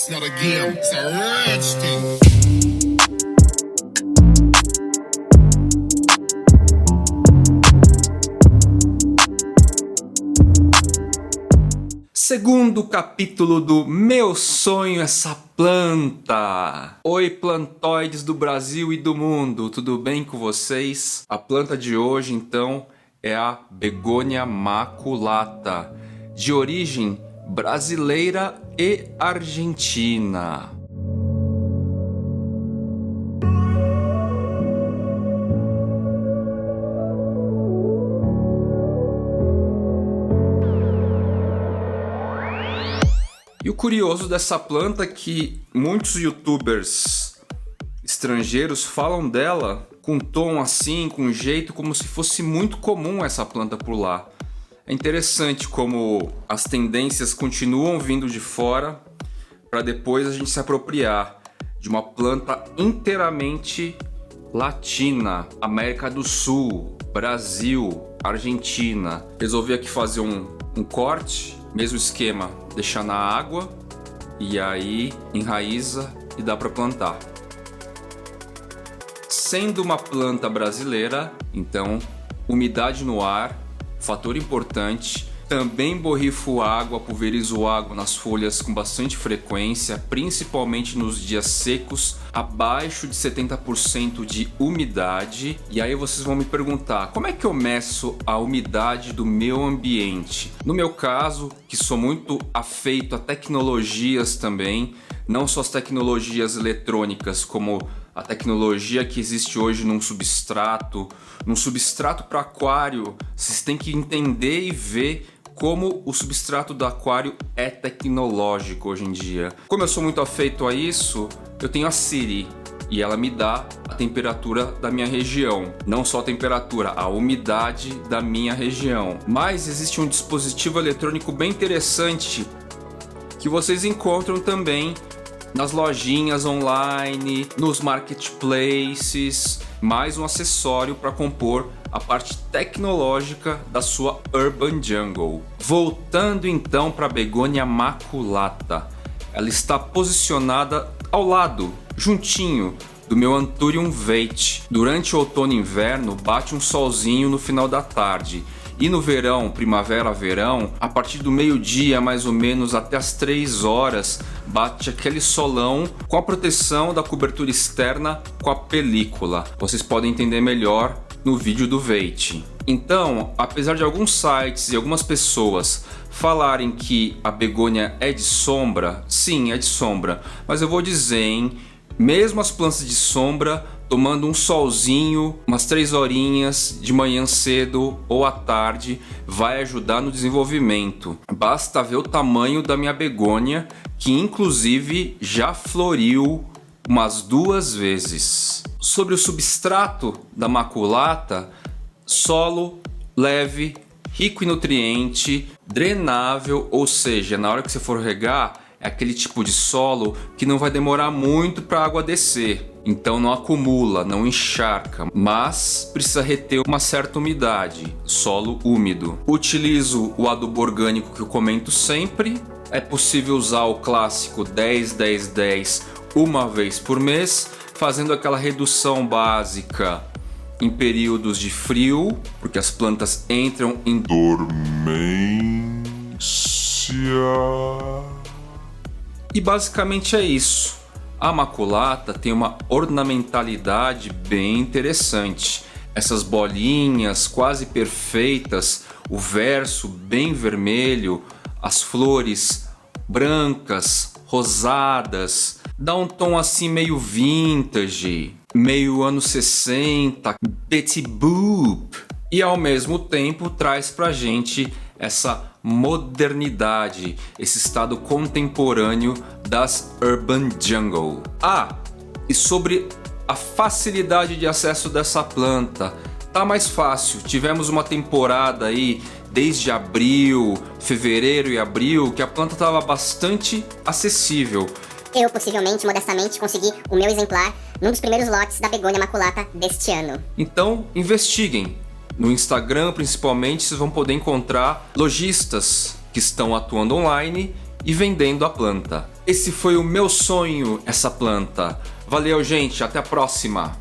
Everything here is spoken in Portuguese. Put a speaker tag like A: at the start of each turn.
A: It's not a game, it's a rich thing.
B: Segundo capítulo do Meu Sonho Essa Planta. Oi, plantoides do Brasil e do mundo, tudo bem com vocês? A planta de hoje, então, é a Begônia maculata, de origem brasileira e argentina. E o curioso dessa planta é que muitos youtubers estrangeiros falam dela com um tom assim, com um jeito como se fosse muito comum essa planta por lá. É interessante como as tendências continuam vindo de fora para depois a gente se apropriar de uma planta inteiramente latina, América do Sul, Brasil, Argentina. Resolvi aqui fazer um corte, mesmo esquema, deixar na água e aí enraiza e dá para plantar. Sendo uma planta brasileira, então umidade no ar, fator importante. Também borrifo água, pulverizo água nas folhas com bastante frequência, principalmente nos dias secos, abaixo de 70% de umidade. E aí vocês vão me perguntar, como é que eu meço a umidade do meu ambiente? No meu caso, que sou muito afeito a tecnologias também, não só as tecnologias eletrônicas, como a tecnologia que existe hoje num substrato para aquário, vocês têm que entender e ver como o substrato do aquário é tecnológico hoje em dia. Como eu sou muito afeito a isso, eu tenho a Siri e ela me dá a temperatura da minha região. Não só a temperatura, a umidade da minha região. Mas existe um dispositivo eletrônico bem interessante que vocês encontram também nas lojinhas online, nos marketplaces, mais um acessório para compor a parte tecnológica da sua Urban Jungle. Voltando então para a Begônia maculata, ela está posicionada ao lado, juntinho do meu Anthurium veit. Durante o outono e inverno bate um solzinho no final da tarde. E no verão, primavera-verão, a partir do meio-dia mais ou menos até as 3 horas, bate aquele solão com a proteção da cobertura externa com a película. Vocês podem entender melhor no vídeo do veit. Então, apesar de alguns sites e algumas pessoas falarem que a begônia é de sombra, sim, é de sombra, mas eu vou dizer, hein, mesmo as plantas de sombra, tomando um solzinho, umas 3 horinhas de manhã cedo ou à tarde, vai ajudar no desenvolvimento. Basta ver o tamanho da minha begônia, que inclusive já floriu umas 2 vezes. Sobre o substrato da maculata, solo leve, rico em nutriente, drenável, ou seja, na hora que você for regar, é aquele tipo de solo que não vai demorar muito para a água descer. Então não acumula, não encharca, mas precisa reter uma certa umidade, solo úmido. Utilizo o adubo orgânico que eu comento sempre. É possível usar o clássico 10-10-10 uma vez por mês, fazendo aquela redução básica em períodos de frio, porque as plantas entram em dormência. E basicamente é isso. A maculata tem uma ornamentalidade bem interessante. Essas bolinhas quase perfeitas, o verso bem vermelho, as flores brancas, rosadas, dá um tom assim meio vintage, meio anos 60, Betty Boop. E ao mesmo tempo traz pra gente essa modernidade, esse estado contemporâneo das Urban Jungle. E sobre a facilidade de acesso dessa planta, tá mais fácil. Tivemos uma temporada aí desde abril, fevereiro e abril, que a planta estava bastante acessível.
C: Eu, possivelmente, modestamente, consegui o meu exemplar num dos primeiros lotes da Begônia maculata deste ano.
B: Então, investiguem. No Instagram, principalmente, vocês vão poder encontrar lojistas que estão atuando online e vendendo a planta. Esse foi o meu sonho, essa planta. Valeu, gente. Até a próxima.